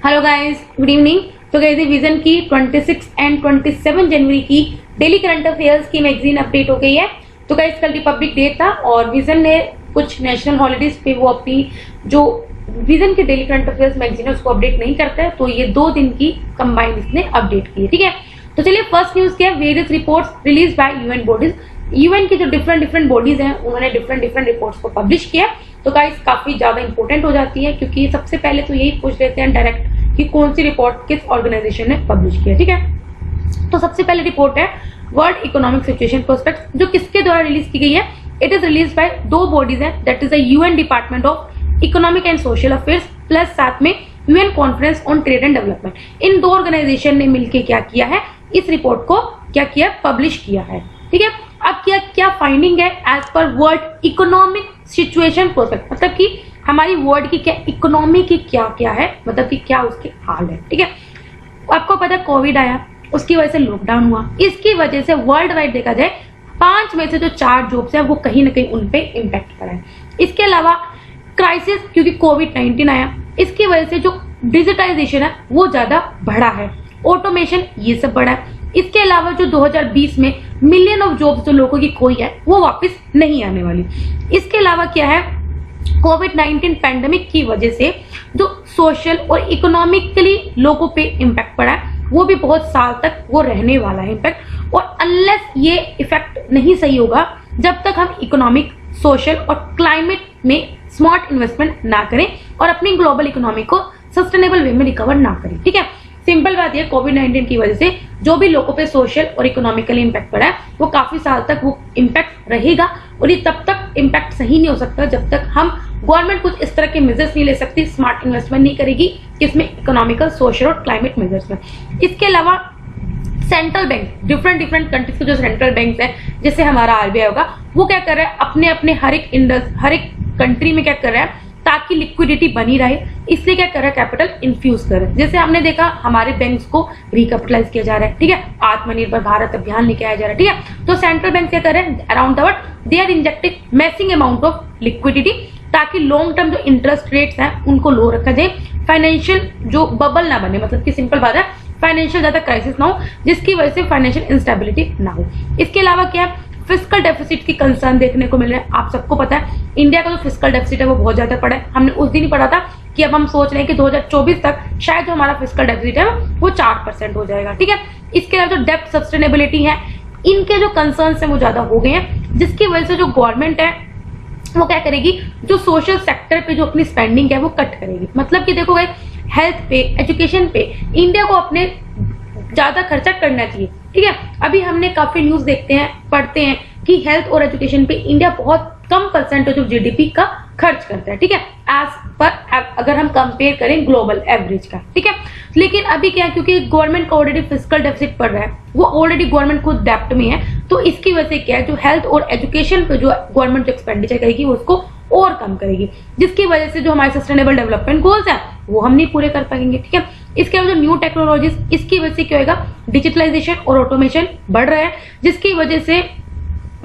Hello guys, good evening. तो guys vision की 26 and 27 जनवरी की डेली करंट अफेयर्स की मैगजीन अपडेट हो गई है। तो गाइस कल रिपब्लिक डे था और विजन ने कुछ नेशनल हॉलीडेज पे वो अपनी जो विजन की डेली करंट अफेयर्स मैगजीन है उसको अपडेट नहीं करता है, तो ये 2 दिन की कंबाइंड इसने अपडेट की है। ठीक है, तो चलिए फर्स्ट न्यूज क्या है, various reports release by UN bodies. UN की जो डिफरेंट बॉडीज हैं उन्होंने डिफरेंट रिपोर्ट्स को पब्लिश किया। तो गाइस काफी ज्यादा इंपॉर्टेंट हो जाती है क्योंकि सबसे पहले तो यही पूछ लेते हैं डायरेक्ट कि कौन सी रिपोर्ट किस ऑर्गेनाइजेशन ने पब्लिश किया। ठीक है, तो सबसे पहले रिपोर्ट है वर्ल्ड इकोनॉमिक सिचुएशन प्रोस्पेक्ट, जो किसके द्वारा रिलीज की गई है। It is release by 2 bodies है, that is the UN department of economic and social affairs plus साथ में UN conference on trade and development. इन 2 ऑर्गेनाइजेशन ने मिलकर क्या किया है, इस रिपोर्ट को क्या किया, पब्लिश किया है। ठीक है, अब क्या फाइंडिंग है as per world economic situation prospect, मतलब कि हमारी वर्ल्ड की क्या इकोनॉमी की क्या है, मतलब कि क्या उसके हाल है। ठीक है, आपको पता है कोविड आया, उसकी वजह से लॉकडाउन हुआ, इसकी वजह से वर्ल्ड वाइड देखा जाए 5 में से जो 4 जॉब्स है वो कहीं ना कहीं उन पे इम्पैक्ट पड़ा है। इसके अलावा क्राइसिस क्योंकि कोविड-19 आया, इसकी वजह से जो डिजिटाइजेशन है वो ज्यादा बढ़ा है, ऑटोमेशन ये सब बढ़ा है। इसके अलावा जो 2020 में मिलियन ऑफ जॉब्स जो लोगों की खोई है वो वापस नहीं आने वाली। इसके अलावा क्या है, कोविड-19 पैंडेमिक की वजह से जो सोशल और इकोनॉमिकली लोगों पे इम्पैक्ट पड़ा है वो भी बहुत साल तक वो रहने वाला है इम्पैक्ट, और अनलेस ये इफेक्ट नहीं सही होगा जब तक हम इकोनॉमिक, सोशल और क्लाइमेट में स्मार्ट इन्वेस्टमेंट ना करें और अपनी ग्लोबल इकोनॉमी को सस्टेनेबल वे में रिकवर ना करें। ठीक है, सिंपल बात है, कोविड-19 की वजह से जो भी लोगों पे सोशल और इकोनॉमिकली इम्पैक्ट पड़ा है वो काफी साल तक वो इम्पैक्ट रहेगा, और ये तब तक इम्पैक्ट सही नहीं हो सकता जब तक हम गवर्नमेंट कुछ इस तरह के मेजर्स नहीं ले सकती, स्मार्ट इन्वेस्टमेंट नहीं करेगी किसमें, इकोनॉमिकल, सोशल और क्लाइमेट मेजर्स में। इसके अलावा सेंट्रल बैंक, डिफरेंट कंट्रीज के जो सेंट्रल बैंक है जैसे हमारा आरबीआई होगा, वो क्या कर रहा है, अपने हर एक कंट्री में क्या कर रहा है ताकि लिक्विडिटी बनी रहे, इसलिए क्या कर रहा है, कैपिटल इन्फ्यूज कर रहा है। जैसे हमने देखा हमारे बैंक्स को रिकैपिटलाइज किया जा रहा है। ठीक है, आत्मनिर्भर भारत अभियान लेके आया जा रहा है। ठीक है, तो सेंट्रल बैंक क्या कर रहे हैं, around the world they are injecting massive amount of liquidity ताकि लॉन्ग टर्म जो इंटरेस्ट रेट्स हैं उनको लो रखा जाए, फाइनेंशियल जो बबल ना बने, मतलब कि सिंपल बात है फाइनेंशियल ज्यादा क्राइसिस ना हो जिसकी वजह से फाइनेंशियल इंस्टेबिलिटी ना हो। इसके अलावा क्या है, फिस्कल डेफिसिट की कंसर्न देखने को मिल रहा है। आप सबको पता है इंडिया का जो फिस्कल डेफिसिट है वो बहुत ज्यादा पड़ा है। हमने उस दिन ही पढ़ा था कि अब हम सोच रहे हैं कि 2024 तक शायद जो हमारा फिस्कल डेफिसिट है वो 4% हो जाएगा। ठीक है, इसके अलावा जो डेप्थ सस्टेनेबिलिटी है, इनके जो कंसर्न है वो ज्यादा हो गए हैं, जिसकी वजह से जो गवर्नमेंट है वो क्या करेगी, जो सोशल सेक्टर पे जो अपनी स्पेंडिंग है वो कट करेगी। मतलब कि देखो भाई, हेल्थ पे, एजुकेशन पे इंडिया को अपने ज्यादा खर्चा करना चाहिए। ठीक है, अभी हमने काफी न्यूज देखते हैं, पढ़ते हैं कि हेल्थ और एजुकेशन पे इंडिया बहुत कम परसेंटेज ऑफ जीडीपी का खर्च करता है। ठीक है, एज पर अगर हम कंपेयर करें ग्लोबल एवरेज का। ठीक है, लेकिन अभी क्या है, क्योंकि गवर्नमेंट का ऑलरेडी फिस्कल डेफिसिट पड़ रहा है, वो ऑलरेडी गवर्नमेंट खुद डेप्ट में है, तो इसकी वजह से क्या है, जो हेल्थ और एजुकेशन पे जो गवर्नमेंट एक्सपेंडिचर करेगी उसको और कम करेगी, जिसकी वजह से जो हमारे सस्टेनेबल डेवलपमेंट गोल्स हैं वो हम नहीं पूरे कर पाएंगे। ठीक है, इसके अलावा जो न्यू टेक्नोलॉजीज, इसकी वजह से क्या होगा, डिजिटलाइजेशन और ऑटोमेशन बढ़ रहा है, जिसकी वजह से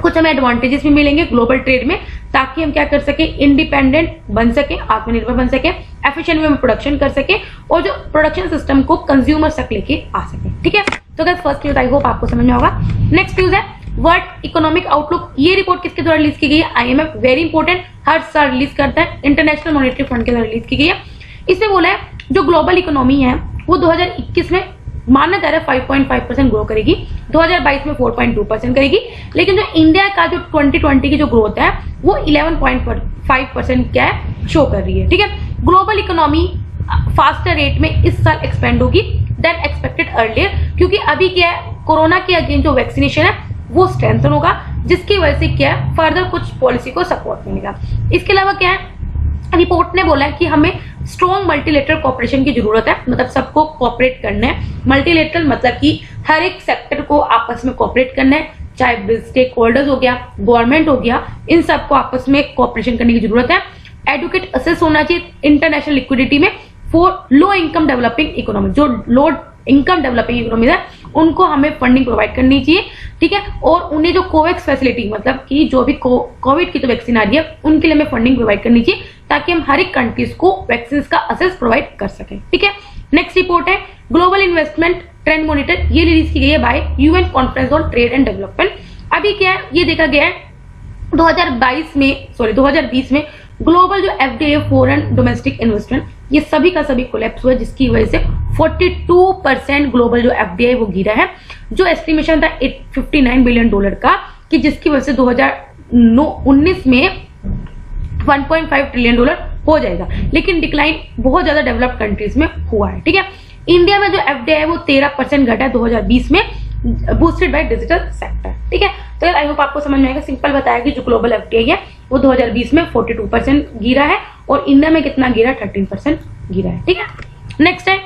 कुछ हमें एडवांटेजेस भी मिलेंगे ग्लोबल ट्रेड में, ताकि हम क्या कर सके, इंडिपेंडेंट बन सके, आत्मनिर्भर बन सके, एफिशिएंट वे में प्रोडक्शन कर सके और जो प्रोडक्शन सिस्टम को कंज्यूमर तक लेके आ सके। ठीक है, तो guys first news I hope आपको समझ में होगा। नेक्स्ट न्यूज है वर्ल्ड इकोनॉमिक आउटलुक। ये रिपोर्ट किसके द्वारा रिलीज की गई है, आईएमएफ, वेरी इंपॉर्टेंट, हर साल रिलीज करता है, इंटरनेशनल मॉनेटरी फंड के द्वारा रिलीज की गई है। इसमें बोला है जो ग्लोबल इकोनॉमी है वो 2021 में माना जा रहा है 5.5% ग्रो करेगी, 2022 में 4.2% करेगी, लेकिन जो इंडिया का जो 2020 की जो ग्रोथ है वो 11.5% क्या है, शो कर रही है। ठीक है, ग्लोबल इकोनॉमी फास्टर रेट में इस साल एक्सपेंड होगी देन एक्सपेक्टेड अर्लियर, क्योंकि अभी क्या है, कोरोना के अगेंस्ट जो वैक्सीनेशन है वो स्ट्रेंथन होगा, जिसकी वजह से क्या है, फर्दर कुछ पॉलिसी को सपोर्ट मिलेगा। इसके अलावा क्या है, रिपोर्ट ने बोला है कि हमें स्ट्रॉन्ग मल्टीलेटरल कोऑपरेशन की जरूरत है, मतलब सबको कोऑपरेट करना है। मल्टीलेटरल मतलब कि हर एक सेक्टर को आपस में कोऑपरेट करना है, चाहे स्टेक होल्डर्स हो गया, गवर्नमेंट हो गया, इन सबको आपस में कोऑपरेशन करने की जरूरत है। एडुकेट असेस होना चाहिए इंटरनेशनल लिक्विडिटी में for low income developing economy, जो लो इनकम डेवलपिंग इकोनॉमी है उनको हमें फंडिंग प्रोवाइड करनी चाहिए। ठीक है, और उन्हें जो कोवैक्स फैसिलिटी, मतलब कि जो भी कोविड की जो वैक्सीन आ रही है उनके लिए हमें फंडिंग प्रोवाइड करनी चाहिए ताकि हम हर एक कंट्रीज को वैक्सीन का असेस प्रोवाइड कर सकें। ठीक है, नेक्स्ट रिपोर्ट है ग्लोबल इन्वेस्टमेंट ट्रेंड मॉनिटर, ये रिलीज की गई है bye UN conference on trade and development. अभी क्या है, ये देखा गया है 2020 में ग्लोबल जो एफडीआई फॉरेन डोमेस्टिक इन्वेस्टमेंट ये सभी का सभी कोलैप्स हुआ, जिसकी वजह से 42% ग्लोबल जो एफडीआई वो गिरा है। जो एस्टिमेशन था $59 बिलियन का, कि जिसकी वजह से 2019 में $1.5 ट्रिलियन हो जाएगा, लेकिन डिक्लाइन बहुत ज्यादा डेवलप्ड कंट्रीज में हुआ है। ठीक है, इंडिया में जो एफडीआई वो 13% घटा है 2020 में, बूस्टेड बाय डिजिटल सेक्टर। ठीक है, तो आई होप आपको समझ में आएगा। सिंपल बताया कि जो ग्लोबल एफडीआई है वो 2020 में 42% गिरा है और इंडिया में कितना गिरा, 13% गिरा है। ठीक है, नेक्स्ट है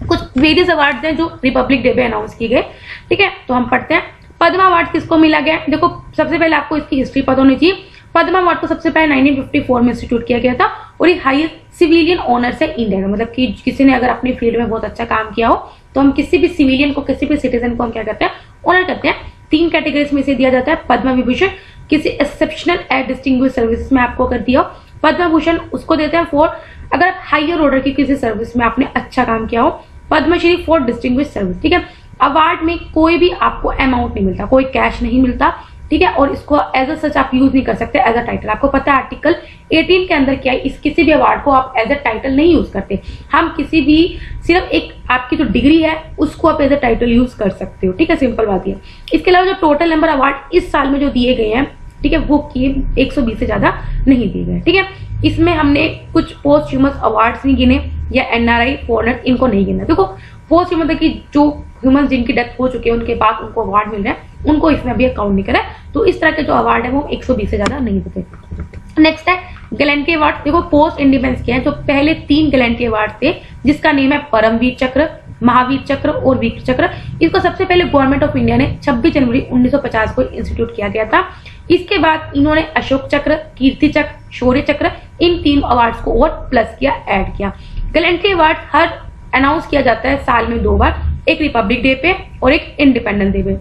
कुछ वेरियस अवार्ड्स हैं जो रिपब्लिक डे पे अनाउंस किए गए। ठीक है, तो हम पढ़ते हैं पद्मा अवार्ड किसको मिला गया। देखो सबसे पहले आपको इसकी हिस्ट्री पता होनी चाहिए। पद्मा अवार्ड को सबसे पहले 1954 में इंस्टीट्यूट किया गया था और ये हाईएस्ट सिविलियन ऑनर्स है इंडिया का। मतलब कि किसी ने अगर अपनी फील्ड में बहुत अच्छा काम किया हो तो हम किसी भी सिविलियन को, किसी भी सिटीजन को हम क्या करते हैं, ऑनर करते हैं। 3 कैटेगरीज में से दिया जाता है। पद्म विभूषण किसी एक्सेप्शनल एंड डिस्टिंग्विश सर्विस में आपको कर दिया हो। पद्म भूषण उसको देते हैं फॉर अगर आप हायर ऑर्डर की किसी सर्विस में आपने अच्छा काम किया हो। Padmashri for distinguish service. ठीक है, अवार्ड में कोई भी आपको अमाउंट नहीं मिलता, कोई कैश नहीं मिलता। ठीक है, और इसको एज अ सच आप यूज नहीं कर सकते एज अ टाइटल। आपको पता है आर्टिकल 18 के अंदर क्या है, इस किसी भी अवार्ड को आप एज अ टाइटल नहीं यूज करते। हम किसी भी सिर्फ एक आपकी जो डिग्री है उसको आप एज अ टाइटल यूज कर सकते हो। ठीक है, सिंपल बात है। इसके अलावा जो टोटल नंबर अवार्ड इस साल में जो दिए गए हैं, ठीक है, वो 120 से ज्यादा नहीं दिए गए। ठीक है, इसमें हमने कुछ पोस्ट ह्यूमस अवार्ड्स नहीं गिने या एनआरआई फॉरेनर इनको नहीं गिना। देखो पोस्ट ह्यूमन की जो ह्यूमन जिनकी डेथ हो चुकी है उनके बाद उनको अवार्ड मिल रहे हैं, उनको इसमें अभी काउंट नहीं करा। तो इस तरह के जो अवार्ड है वो 120 से ज्यादा नहीं देते। नेक्स्ट है गैलेंट्री अवार्ड। देखो पोस्ट इंडिपेंडेंस के हैं जो पहले 3 गैलेंट्री अवार्ड थे, जिसका नेम है परमवीर चक्र, महावीर चक्र और वीर चक्र। इसको सबसे पहले गवर्नमेंट ऑफ इंडिया ने 26 जनवरी 1950 को इंस्टीट्यूट किया गया था। इसके बाद इन्होंने अशोक चक्र, कीर्ति चक्र, शौर्य चक्र, इन 3 अवार्ड्स को और प्लस किया, ऐड किया। गैलेंट्री अवार्ड हर अनाउंस किया जाता है साल में 2 बार, एक रिपब्लिक डे पे और एक इंडिपेंडेंस डे पे।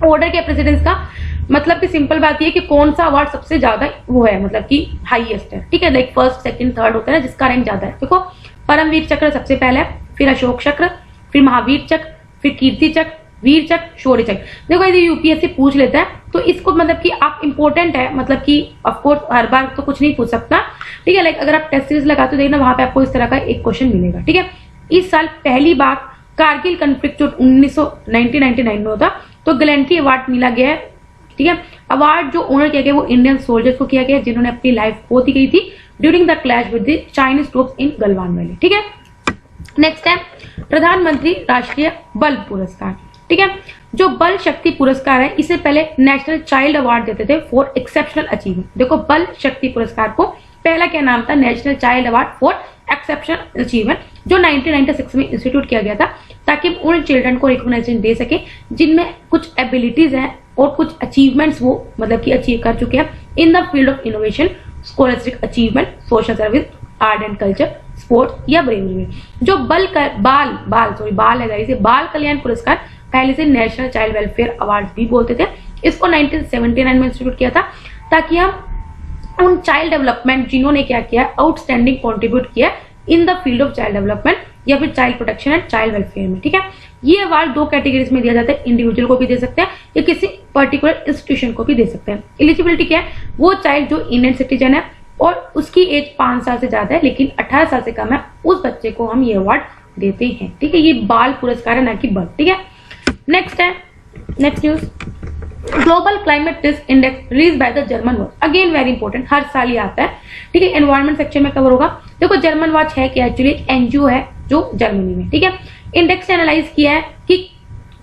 ऑर्डर के प्रेसिडेंस का मतलब कि सिंपल बात ये कि कौन सा अवार्ड सबसे ज्यादा वो है, मतलब कि हाईएस्ट है। ठीक है, लाइक फर्स्ट सेकंड थर्ड होता है जिसका रैंक ज्यादा है। देखो परमवीर चक्र सबसे पहले है, फिर अशोक चक्र, फिर महावीर चक्र, फिर कीर्ति चक्र, वीर चक्र, शौर्य चक्र। देखो यदि यूपीएससी पूछ लेता है तो इसको मतलब कि आप इंपॉर्टेंट है, मतलब कि ऑफकोर्स हर बार तो कुछ नहीं पूछ सकता। ठीक है, लाइक अगर आप टेस्ट सीरीज लगाते हो देखना वहां पे आपको इस तरह का एक क्वेश्चन मिलेगा। ठीक है, इस साल पहली बार कारगिल कॉन्फ्लिक्ट जो 1999 में होता तो गैलेंट्री अवार्ड मिला गया है। ठीक है, अवार्ड जो ऑनर किया गया वो इंडियन सोल्जर्स को किया गया जिन्होंने अपनी लाइफ खो दी गई थी during the clash with the Chinese troops in Galwan valley. ठीक है, नेक्स्ट है प्रधानमंत्री राष्ट्रीय बल पुरस्कार। ठीक है, जो बल शक्ति पुरस्कार है इसे पहले नेशनल चाइल्ड अवार्ड देते थे फॉर एक्सेप्शनल अचीवमेंट। देखो बल शक्ति पुरस्कार को पहला क्या नाम था, national child award for exceptional achievement, जो 1996 में इंस्टीट्यूट किया गया था ताकि उन चिल्ड्रन को रिकॉग्नाइजेशन दे सके जिनमें कुछ एबिलिटीज हैं और कुछ अचीवमेंट्स वो मतलब कि अचीव कर चुके हैं in the field of innovation, scholarship achievement, social service, art and culture, sports या ब्रेवरी में। जो बाल कल्याण पुरस्कार पहले से नेशनल चाइल्ड वेलफेयर अवार्ड भी बोलते थे। इसको 1979 में इंस्टीट्यूट किया था ताकि हम उन चाइल्ड डेवलपमेंट जिन्होंने क्या किया, आउटस्टैंडिंग कॉन्ट्रीब्यूट किया in the field of child development या फिर child protection and child welfare में। ठीक है, ये अवार्ड 2 कैटेगरीज में दिया जाता है, इंडिविजुअल को भी दे सकते हैं या किसी पर्टिकुलर इंस्टीट्यूशन को भी दे सकते हैं। एलिजिबिलिटी क्या है, वो चाइल्ड जो इंडियन सिटीजन है और उसकी एज 5 साल से ज्यादा है लेकिन 18 साल से कम है, उस बच्चे को हम ये अवार्ड देते हैं। ठीक है, ये बाल पुरस्कार है ना कि बल। ठीक है, next news global climate risk index release by the German watch. Again very important, हर साल ही आता है। ठीक है, एनवायरमेंट सेक्शन में कवर होगा। देखो जर्मन वॉच है कि एक्चुअली एनजीओ है जो जर्मनी में। ठीक है, इंडेक्स ने एनालाइज किया है कि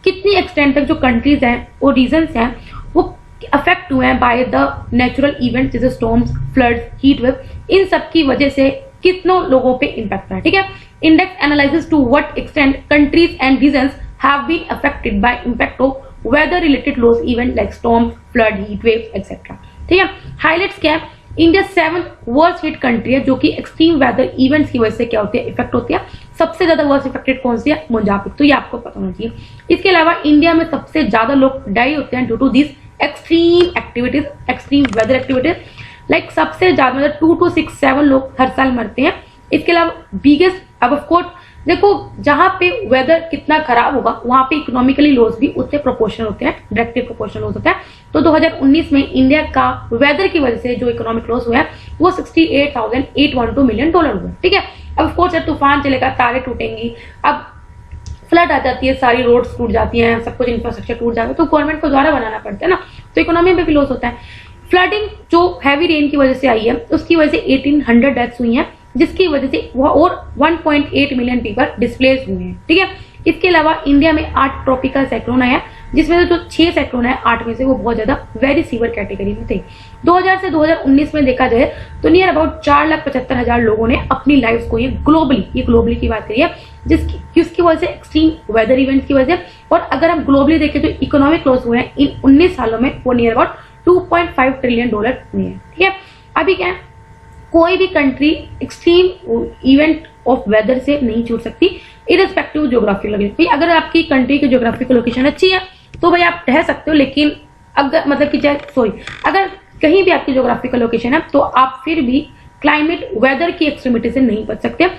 कितनी एक्सटेंट तक जो कंट्रीज हैं और रीजन्स हैं वो अफेक्ट हुए हैं बाय द नेचुरल इवेंट्स जैसे स्टॉर्म्स, फ्लड्स, हीट वेव, इन सब की वजह से कितनों लोगों पे इम्पैक्ट है। ठीक है, index analyses to what extent countries and regions have been affected by impact of weather related loss event like storms, flood, heat waves etc. ठीक है, हाईलाइट्स क्या है, India 7th worst hit country है जो कि एक्सट्रीम वेदर इवेंट्स की वजह से क्या होती है, इफेक्ट होती है। सबसे ज्यादा वर्स्ट इफेक्टेड कौन सी है, मोजाम्बिक, तो ये आपको पता होना चाहिए। इसके अलावा इंडिया में सबसे ज्यादा लोग डाई होते हैं due to this extreme activities, extreme weather activities. Like सबसे ज्यादा मतलब 2 to 6 7 लोग हर साल मरते हैं। इसके अलावा बिगेस्ट अब ऑफ कोर्स देखो जहां पे वेदर कितना खराब होगा वहां पे इकोनॉमिकली लॉस भी उतने प्रोपोर्शनल होते हैं, डायरेक्टली प्रोपोर्शनल लॉस होता है। तो 2019 में इंडिया का वेदर की वजह से जो इकोनॉमिक लॉस हुआ है वो $68,812 मिलियन हुआ। ठीक है, अब ऑफकोर्स जब तूफान चलेगा, तारे टूटेंगी, अब फ्लड आ जाती है, सारी रोड्स टूट जाती हैं, सब कुछ इंफ्रास्ट्रक्चर टूट जाता है, तो गवर्नमेंट को दोबारा बनाना पड़ता है ना, तो इकोनॉमी में भी लॉस होता है। फ्लडिंग जो हैवी रेन की वजह से आई है उसकी वजह से 1800 डेथ्स हुई हैं, जिसकी वजह से वो और 1.8 मिलियन पीपल डिस्प्लेस हुए हैं। ठीक है, इसके अलावा इंडिया में 8 ट्रॉपिकल साइक्लोन आया, जिसमें से जो 6 साइक्लोन है 8 में से वो बहुत ज्यादा वेरी सीवियर कैटेगरी में थे। 2000 से 2019 में देखा जाए तो नियर अबाउट 4,75,000 लोगों ने अपनी लाइफ को, ये ग्लोबली की बात करिए, जिसकी वजह से एक्सट्रीम वेदर इवेंट्स की वजह से, और अगर हम ग्लोबली देखें तो इकोनॉमिक लॉस हुए हैं इन 19 सालों में वो नियर अबाउट $2.5 ट्रिलियन हुए हैं। ठीक है, अभी क्या है, कोई भी country extreme event of weather से नहीं छूट सकती, इरेस्पेक्टिव ज्योग्राफिकल लोकेशन। अगर आपकी कंट्री की ज्योग्राफिकल लोकेशन अच्छी है तो भाई आप रह सकते हो, लेकिन अगर मतलब कि अगर कहीं भी आपकी ज्योग्राफिकल लोकेशन है तो आप फिर भी क्लाइमेट वेदर की एक्सट्रीमिटी से नहीं बच सकते।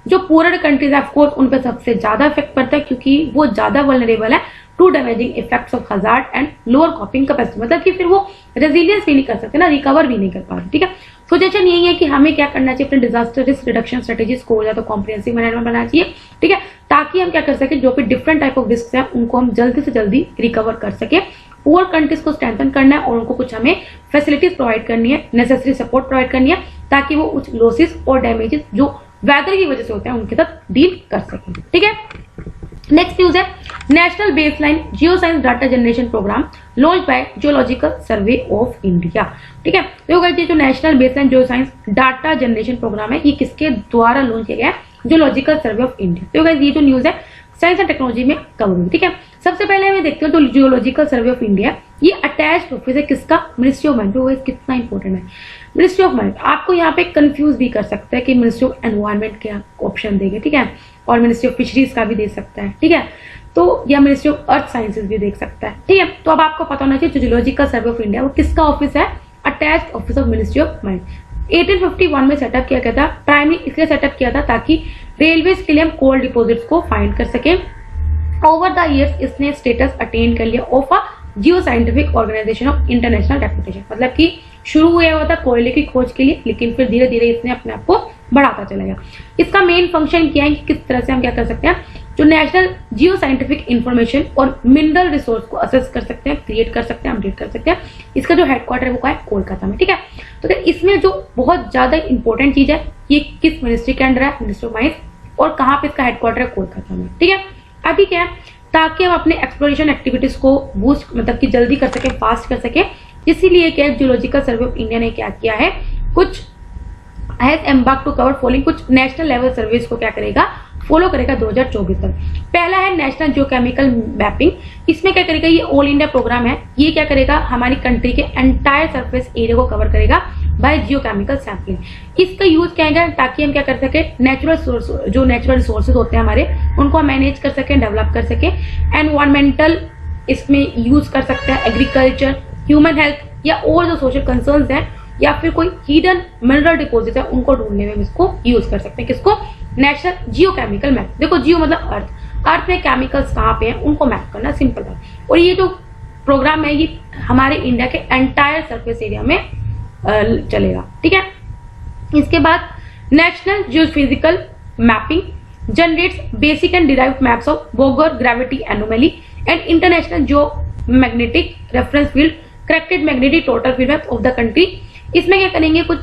जो पुअर कंट्रीज है ऑफकोर्स उन पर सबसे ज्यादा इफेक्ट पड़ता है, क्योंकि वो ज्यादा वल्नरेबल है to damaging effects of hazard and lower coping capacity, मतलब कि फिर वो रेजिलियंस भी नहीं कर सकते ना, रिकवर भी नहीं कर पा रहे। ठीक है, सजेशन यही है कि हमें क्या करना चाहिए, अपने डिजास्टर रिस्क रिडक्शन स्ट्रेटेजीज को या तो कॉम्प्रिहेंसिव मैनेजमेंट बनाना चाहिए। ठीक है, ताकि हम क्या कर सके, जो भी डिफरेंट टाइप ऑफ रिस्क है उनको हम जल्दी से जल्दी रिकवर कर सके। पुअर कंट्रीज को स्ट्रेंथन करना है और उनको कुछ हमें फैसिलिटीज प्रोवाइड करनी है, नेसेसरी सपोर्ट प्रोवाइड करनी है, ताकि वो उस लॉसेस और डैमेजेस जो वेदर की वजह से होते हैं उनके साथ डील कर सकें। ठीक है, नेक्स्ट न्यूज है national baseline geo science data generation programme launch by Geological Survey of India. ठीक है, तो ये जो national baseline geo science data generation programme है ये किसके द्वारा लॉन्च किया गया है, जियोलॉजिकल सर्वे ऑफ इंडिया। तो ये जो न्यूज है साइंस एंड टेक्नोलॉजी में कवर हुई। ठीक है, सबसे पहले हमें देखते हो तो जियोलॉजिकल सर्वे ऑफ इंडिया ये अटैच्ड ऑफिस है किसका, मिनिस्ट्री ऑफ माइंड। कितना इंपॉर्टेंट है मिनिस्ट्री ऑफ माइंड, आपको यहाँ पे कंफ्यूज भी कर सकता है कि मिनिस्ट्री ऑफ एनवायरमेंट क्या ऑप्शन देगा। ठीक है, और मिनिस्ट्री ऑफ फिशरीज का भी दे सकता है। ठीक है, तो या मिनिस्ट्री ऑफ अर्थ साइंसेज भी देख सकता है। ठीक है, तो अब आपको पता होना चाहिए जियोलॉजिकल सर्वे ऑफ इंडिया वो किसका ऑफिस है, attached office of ministry of mind. 1851 में सेटअप किया गया था, प्राइमरी इसलिए सेटअप किया था ताकि रेलवे के लिए हम कोल डिपोजिट्स को फाइंड कर सके। ओवर द इयर्स इसने स्टेटस अटेन कर लिया of a geo scientific organisation of international reputation, मतलब कि शुरू हुआ था कोयले की खोज के लिए, लेकिन फिर धीरे धीरे इसने अपने आप को बढ़ाता चला गया। इसका मेन फंक्शन क्या है कि किस तरह से हम क्या कर सकते हैं, जो नेशनल जियो साइंटिफिक इंफॉर्मेशन और मिनरल रिसोर्स को असेस कर सकते हैं, क्रिएट कर सकते हैं, अपडेट कर सकते हैं। इसका जो हेडक्वार्टर है वो है कोलकाता में। ठीक है, तो इसमें जो बहुत ज्यादा इंपॉर्टेंट चीज है ये किस मिनिस्ट्री के अंडर है, मिनिस्ट्री ऑफ माइंस, और कहाँ पे इसका हेडक्वार्टर है, कोलकाता में। ठीक है, अभी क्या है, ताकि हम अपने एक्सप्लोरेशन एक्टिविटीज को बूस्ट मतलब कि जल्दी कर सके, फास्ट कर सके, इसीलिए क्या जियोलॉजिकल सर्वे ऑफ इंडिया ने क्या किया है, कुछ has embark to cover following, कुछ नेशनल लेवल सर्वेस को क्या करेगा, फॉलो करेगा 2024 तक। पहला है नेशनल जियोकेमिकल मैपिंग, इसमें क्या करेगा, ये ऑल इंडिया प्रोग्राम है, ये क्या करेगा, हमारी कंट्री के एंटायर सरफेस एरिया को कवर करेगा बाय जियोकेमिकल सैंपलिंग। इसका यूज क्या है, ताकि हम क्या कर सके, नेचुरल रिसोर्सेज होते हैं हमारे उनको हम मैनेज कर सके, डेवलप कर सके। एनवायरमेंटल इसमें यूज कर सकते हैं, एग्रीकल्चर, ह्यूमन हेल्थ या और जो सोशल कंसर्न्स हैं, या फिर कोई हिडन मिनरल डिपॉजिट है उनको ढूंढने में इसको यूज कर सकते हैं। किसको, नेशनल जियोकेमिकल मैप। देखो जियो मतलब अर्थ में केमिकल्स कहाँ पे हैं उनको मैप करना, सिंपल बात। और ये जो प्रोग्राम है ये हमारे इंडिया के एंटायर सरफेस एरिया में चलेगा। ठीक है, इसके बाद national geophysical mapping generates basic and derived maps of Bogar gravity anomaly and international Jio magnetic reference field corrected magnetic total field map of the country. इसमें क्या करेंगे, कुछ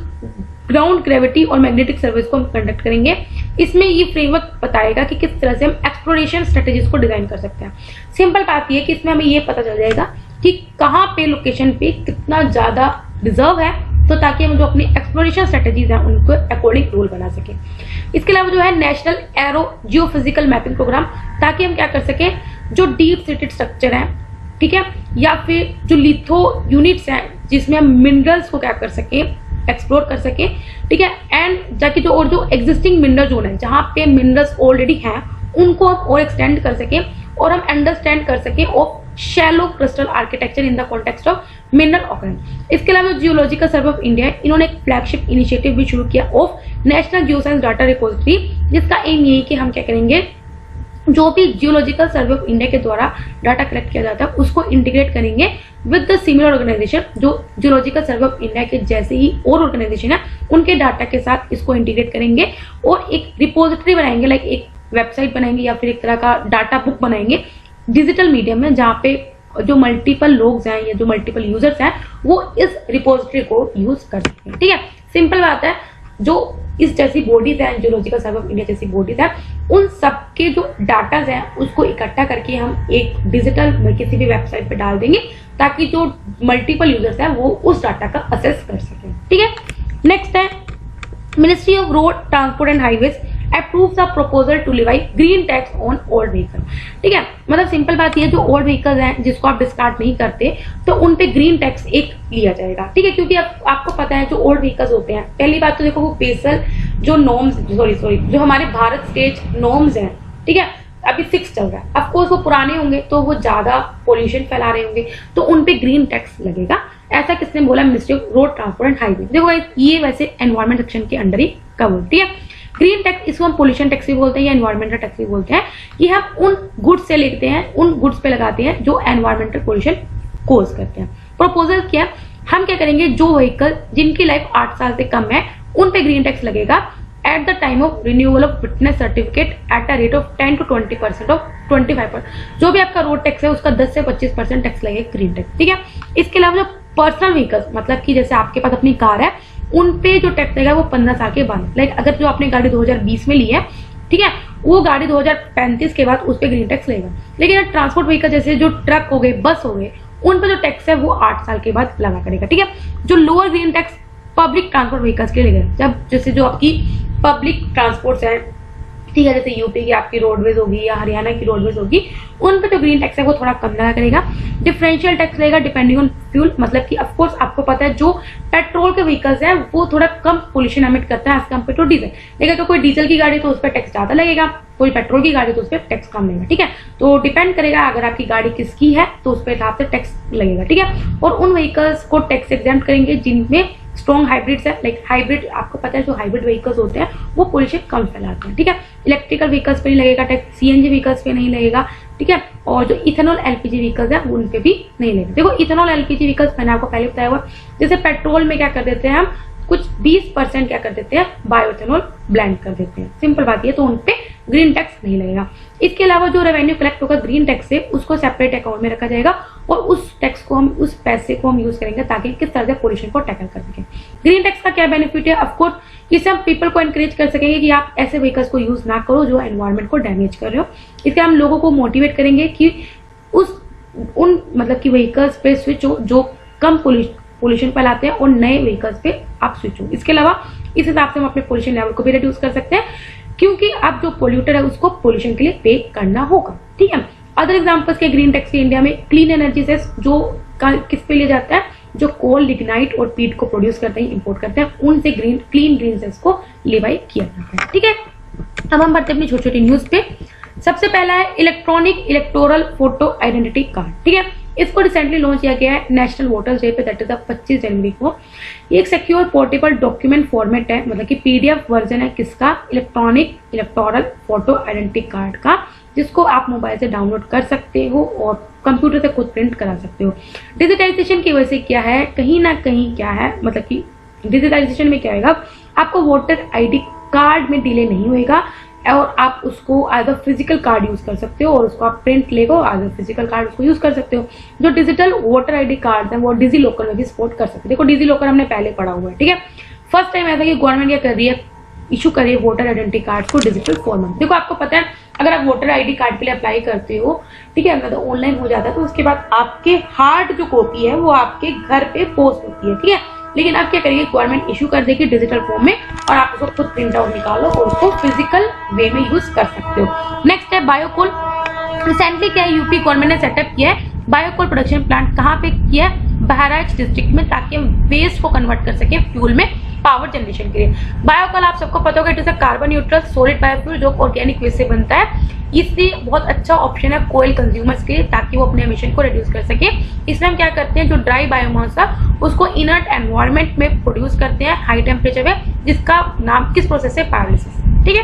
ग्राउंड ग्रेविटी और मैग्नेटिक सर्विस को हम कंडक्ट करेंगे। इसमें ये फ्रेमवर्क बताएगा कि किस तरह से हम एक्सप्लोरेशन स्ट्रेटेजीज को डिजाइन कर सकते हैं। सिंपल बात ये है कि इसमें हमें ये पता चल जाएगा कि कहाँ पे लोकेशन पे कितना ज्यादा रिजर्व है, तो ताकि हम जो अपनी एक्सप्लोरेशन स्ट्रेटेजीज हैं उनको अकॉर्डिंग रूल बना सके। इसके अलावा जो है national aero geophysical mapping programme, ताकि हम क्या कर सके, जो डीप सीटेड स्ट्रक्चर है, ठीक है, या फिर जो लिथो यूनिट्स हैं जिसमें हम मिनरल्स को क्या कर सके, एक्सप्लोर कर सके। ठीक है, एंड जाके जो एग्जिस्टिंग मिनरल जोन है जहां पे मिनरल्स ऑलरेडी हैं उनको हम और एक्सटेंड कर सके और हम अंडरस्टैंड कर सके of shallow crystal architecture in the context of mineral occurrence. इसके अलावा जियोलॉजिकल सर्वे ऑफ इंडिया है, इन्होंने एक फ्लैगशिप इनिशिएटिव भी शुरू किया of national geoscience data repository, जिसका एम ये है कि हम क्या करेंगे, जो भी जियोलॉजिकल सर्वे ऑफ इंडिया के द्वारा डाटा कलेक्ट किया जाता है उसको इंटीग्रेट करेंगे विद द सिमिलर ऑर्गेनाइजेशन, जो जियोलॉजिकल सर्वे ऑफ इंडिया के जैसे ही और ऑर्गेनाइजेशन है उनके डाटा के साथ इसको इंटीग्रेट करेंगे और एक रिपोजिटरी बनाएंगे, लाइक एक वेबसाइट बनाएंगे या फिर एक तरह का डाटा बुक बनाएंगे डिजिटल मीडियम में, जहाँ पे जो मल्टीपल लोग हैं या जो मल्टीपल यूजर्स हैं वो इस रिपोजिटरी को यूज कर सकते हैं। ठीक है, सिंपल बात है। जो इस जैसी बॉडीज हैं, जियोलॉजिकल सर्वे ऑफ इंडिया जैसी बॉडीज हैं, उन सबके जो डाटाज हैं उसको इकट्ठा करके हम एक डिजिटल में किसी भी वेबसाइट पे डाल देंगे ताकि जो मल्टीपल यूजर्स हैं वो उस डाटा का असेस कर सकें। ठीक है, नेक्स्ट है ministry of road transport and highways approves the proposal to levy green tax on old vehicle. ठीक है, मतलब सिंपल बात यह है, जो ओल्ड व्हीकल्स हैं जिसको आप डिस्कार्ड नहीं करते तो उन पे ग्रीन टैक्स एक लिया जाएगा। ठीक है, क्योंकि आपको पता है जो ओल्ड व्हीकल्स होते हैं, पहली बात तो देखो वो बेसल जो नॉर्म्स जो हमारे भारत स्टेट नॉर्म्स हैं, ठीक है, अभी 6 चल रहा है, ऑफकोर्स वो पुराने होंगे तो वो ज्यादा पोल्यूशन फैला रहे होंगे तो उन पे ग्रीन टैक्स लगेगा। ऐसा किसने बोला? Ministry of road transport and highway. देखो ये वैसे एनवायरमेंट सेक्शन के अंडर ही कवर। ठीक है, ग्रीन टैक्स इसको हम पोल्यूशन टैक्स भी बोलते हैं या एनवायरमेंटल टैक्स भी बोलते हैं। ये हम उन गुड्स से लेते हैं, उन गुड्स पे लगाते हैं जो एनवायरमेंटल पोल्यूशन कोज करते हैं। प्रपोजल क्या, हम क्या करेंगे, जो व्हीकल जिनकी लाइफ 8 साल से कम है उन पे ग्रीन टैक्स लगेगा at the time of renewal of fitness certificate at a rate of 10 to 20% of 25%। जो भी आपका रोड टैक्स है उसका 10 से 25% टैक्स लगेगा ग्रीन टैक्स। ठीक है, इसके अलावा जो पर्सनल व्हीकल्स, मतलब कि जैसे आपके पास अपनी कार है, उन पे जो टैक्स लगेगा वो 15 साल के बाद, लाइक अगर जो आपने गाड़ी 2020 में ली है, ठीक है, वो गाड़ी 2035 के बाद उस पर ग्रीन टैक्स लगेगा। लेकिन ट्रांसपोर्ट व्हीकल जैसे जो ट्रक हो गए, बस हो गए, उन पर जो टैक्स है वो 8 साल के बाद लगा करेगा। ठीक है, जो lower green tax public transport vehicles के लिए लगेगा, जब जैसे जो आपकी पब्लिक ट्रांसपोर्ट है, ठीक है, जैसे यूपी की आपकी रोडवेज होगी या हरियाणा की रोडवेज होगी, उन पे जो ग्रीन टैक्स है वो थोड़ा कम लगा करेगा। डिफरेंशियल टैक्स लगेगा डिपेंडिंग ऑन फ्यूल, मतलब कि ऑफ कोर्स आपको पता है जो पेट्रोल के व्हीकल्स हैं वो थोड़ा कम पोल्यूशन एमिट करता है एज कम्पेयर टू डीजल। लेकिन अगर कोई डीजल की गाड़ी तो उस पर टैक्स ज्यादा लगेगा, कोई पेट्रोल की गाड़ी तो उस पर टैक्स कम लगेगा। ठीक है, तो डिपेंड करेगा अगर आपकी गाड़ी किसकी है तो उस पर हिसाब से टैक्स लगेगा। ठीक है, और उन व्हीकल्स को टैक्स एग्जेम्प्ट करेंगे जिनमें स्ट्रॉन्ग हाइब्रिड्स है, लाइक हाइब्रिड, आपको पता है जो हाइब्रिड व्हीकल्स होते हैं वो पोल्यूशन कम फैलाते हैं। ठीक है, इलेक्ट्रिकल व्हीकल्स पे नहीं लगेगा टैक्स, सीएनजी व्हीकल्स पे नहीं लगेगा। ठीक है, और जो इथेनॉल एलपीजी व्हीकल्स है उन पे भी नहीं लगेगा। देखो इथेनॉल एलपीजी व्हीकल्स मैंने आपको पहले बताया हुआ, जैसे पेट्रोल में क्या कर देते हैं हम, कुछ 20% क्या कर देते हैं, बायोइथेनॉल ब्लेंड कर देते हैं। सिंपल बात ये, तो उन पे ग्रीन टैक्स नहीं लगेगा। इसके अलावा जो रेवेन्यू कलेक्ट होगा ग्रीन टैक्स से, उसको सेपरेट अकाउंट में रखा जाएगा और उस टैक्स को हम, उस पैसे को हम यूज करेंगे ताकि किस तरह से पोल्यूशन को टैकल कर सकें। ग्रीन टैक्स का क्या बेनिफिट है? ऑफकोर्स इससे हम पीपल को एनकरेज कर सकेंगे कि आप ऐसे व्हीकल्स को यूज ना करो जो एनवायरमेंट को डैमेज कर रहे हो। इससे हम लोगों को मोटिवेट करेंगे कि उन मतलब कि व्हीकल्स पे स्विच हो जो कम पोल्यूशन फैलाते हैं और नए व्हीकल्स पे आप स्विच हो। इसके अलावा इस हिसाब से हम अपने पोल्यूशन लेवल को भी रिड्यूस कर सकते हैं, क्योंकि अब जो पोल्यूटर है उसको पोल्यूशन के लिए पे करना होगा। ठीक है, अदर एग्जांपल्स के ग्रीन टैक्स के इंडिया में क्लीन एनर्जी सेस जो किस पे लिया जाता है, जो कोल, लिग्नाइट और पीट को प्रोड्यूस करते हैं, इंपोर्ट करते हैं, उनसे क्लीन ग्रीन सेस को लिवाई किया जाता है। ठीक है, अब हम बढ़ते हैं अपनी छोटी छोटी न्यूज पे। सबसे पहला है electronic electoral photo identity card. ठीक है, इसको रिसेंटली लॉन्च किया गया है नेशनल वोटर्स डे पे, दैट इज 25 जनवरी को। ये एक सिक्योर पोर्टेबल डॉक्यूमेंट फॉर्मेट है, मतलब कि पीडीएफ वर्जन है किसका, electronic electoral photo identity card का, जिसको आप मोबाइल से डाउनलोड कर सकते हो और कंप्यूटर से खुद प्रिंट करा सकते हो। डिजिटाइजेशन की वजह से क्या है, कहीं ना कहीं क्या है, मतलब कि डिजिटाइजेशन में क्या होगा, आपको वोटर आईडी कार्ड में डिले नहीं होगा और आप उसको as a physical card use कर सकते हो और उसको आप प्रिंट लेकर एज अ फिजिकल कार्ड उसको यूज कर सकते हो। जो डिजिटल वोटर आईडी कार्ड है वो डिजी लॉकर में भी सपोर्ट कर सकते हो। देखो डिजी लॉकर हमने पहले पढ़ा हुआ है। ठीक है, फर्स्ट टाइम ऐसा कि गवर्नमेंट क्या कर रही है, इशू कर रही है वोटर आइडेंटिटी कार्ड को डिजिटल फॉर्म में। देखो आपको पता है अगर आप वोटर आईडी कार्ड के लिए अप्लाई करते हो, ठीक है, मतलब ऑनलाइन हो जाता है, तो उसके बाद आपके हार्ड जो कॉपी है वो आपके घर पे पोस्ट होती है। ठीक है, लेकिन अब क्या करेगी, गवर्नमेंट इशू कर देगी डिजिटल फॉर्म में और आप उसको खुद प्रिंट आउट निकालो और उसको फिजिकल वे में यूज कर सकते हो। नेक्स्ट है बायोकोल। रिसेंटली क्या है, यूपी गवर्नमेंट ने सेटअप किया है बायोकोल प्रोडक्शन प्लांट। कहाँ पे किया है, बहराइच डिस्ट्रिक्ट में, ताकि हम वेस्ट को कन्वर्ट कर सके फ्यूल में। पावर जनरेशन के लिए। बायोकॉल आप सबको पता होगा it is a carbon neutral solid biofuel जो ऑर्गेनिक वेस्ट से बनता है। इसलिए बहुत अच्छा ऑप्शन है कोयल कंज्यूमर्स के लिए ताकि वो अपने एमिशन को रिड्यूस कर सके। इसमें हम क्या करते हैं, जो ड्राई बायोमास है उसको इनर्ट एनवायरनमेंट में प्रोड्यूस करते हैं हाई टेम्परेचर में, जिसका नाम किस प्रोसेस है, पायरोलिसिस। ठीक है,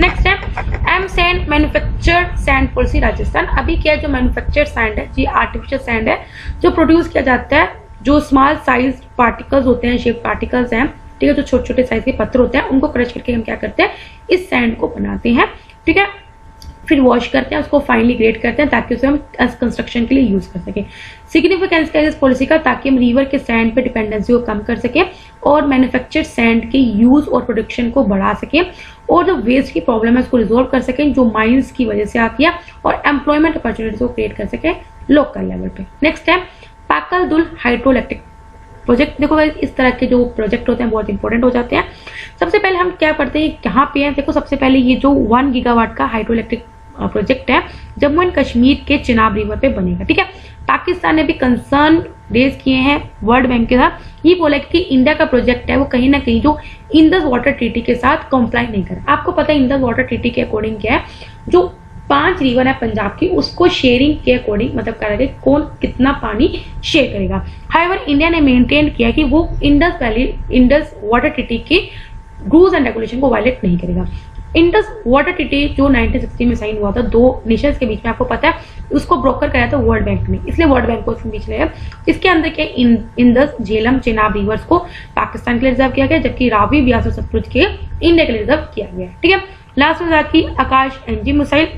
नेक्स्ट है M sand manufactured sand policy Rajasthan. अभी क्या है, जो मैन्युफैक्चर्ड सैंड है, ये आर्टिफिशियल सैंड है जो प्रोड्यूस किया जाता है, जो स्मॉल साइज पार्टिकल्स होते हैं, शेप पार्टिकल्स हैं, ठीक है, जो छोटे छोटे साइज के पत्थर होते हैं, उनको क्रश करके हम क्या करते हैं, इस सैंड को बनाते हैं। ठीक है, फिर वॉश करते हैं, उसको फाइनली ग्रेड करते हैं ताकि उसे हम कंस्ट्रक्शन के लिए यूज कर सकें। सिग्निफिकेंस का इस पॉलिसी का ताकि हम रिवर के सैंड पे डिपेंडेंसी को कम कर सकें और मैन्युफैक्चर्ड सैंड के यूज और प्रोडक्शन को बढ़ा सकें और जो वेस्ट की प्रॉब्लम है उसको रिजोल्व कर सकें जो माइंस की वजह से आती है, और एम्प्लॉयमेंट अपॉर्चुनिटीज को क्रिएट कर सकें लोकल लेवल पे। नेक्स्ट है पाकल दुल हाइड्रो इलेक्ट्रिक प्रोजेक्ट। देखो गाइस, इस तरह के जो प्रोजेक्ट होते हैं बहुत इंपॉर्टेंट हो जाते हैं। सबसे पहले हम क्या करते हैं, कहाँ पे है, देखो सबसे पहले ये जो 1 गीगावाट का हाइड्रो इलेक्ट्रिक प्रोजेक्ट है जम्मू एंड कश्मीर के चिनाब रिवर पे बनेगा। ठीक है, पाकिस्तान ने भी कंसर्न रेज किए हैं वर्ल्ड बैंक के साथ, ये बोला कि इंडिया का प्रोजेक्ट है वो कहीं ना कहीं जो इंडस वाटर ट्रीटी के साथ कंप्लाई नहीं कर रहा। आपको पता है इंडस वाटर ट्रीटी के अकॉर्डिंग क्या है, जो 5 रिवर है पंजाब की उसको शेयरिंग के अकॉर्डिंग मतलब कर रहे कौन कितना पानी शेयर करेगा। हाउएवर इंडिया ने मेंटेन किया कि वो इंडस वाटर ट्रीटी के रूल्स एंड रेगुलेशन को वायलेट नहीं करेगा। इंडस वाटर ट्रीटी जो 1960 में साइन हुआ था 2 नेशंस के बीच में, आपको पता है उसको ब्रोकर कराया था वर्ल्ड बैंक ने, इसलिए वर्ल्ड बैंक को इसके बीच में है। इसके अंदर के इंडस, झेलम, चिनाब रिवर्स को पाकिस्तान के लिए रिजर्व किया गया, जबकि रावी, ब्यास और सतलुज के इंडिया के लिए रिजर्व किया गया। ठीक है, लास्ट में की आकाश एनजी मिसाइल।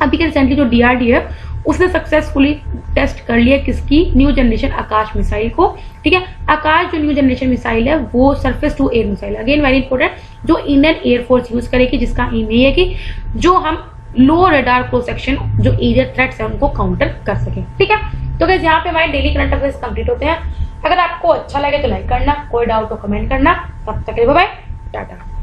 अभी के रिसेंटली जो डीआरडीओ है उसने सक्सेसफुली टेस्ट कर लिया किसकी, न्यू जनरेशन आकाश मिसाइल को। ठीक है, आकाश जो न्यू जनरेशन मिसाइल है वो surface to air missile, again very important, जो इंडियन एयरफोर्स यूज करेगी, जिसका एम ये है कि जो हम लो रडार क्रॉस सेक्शन जो एरिया थ्रेट्स है उनको काउंटर कर सके। ठीक है, तो गाइस यहाँ पे हमारे डेली करंट अफेयर्स कंप्लीट होते हैं। अगर आपको अच्छा लगे तो लाइक करना, कोई डाउट तो कमेंट करना। तब तक के लिए बाय बाय, टाटा।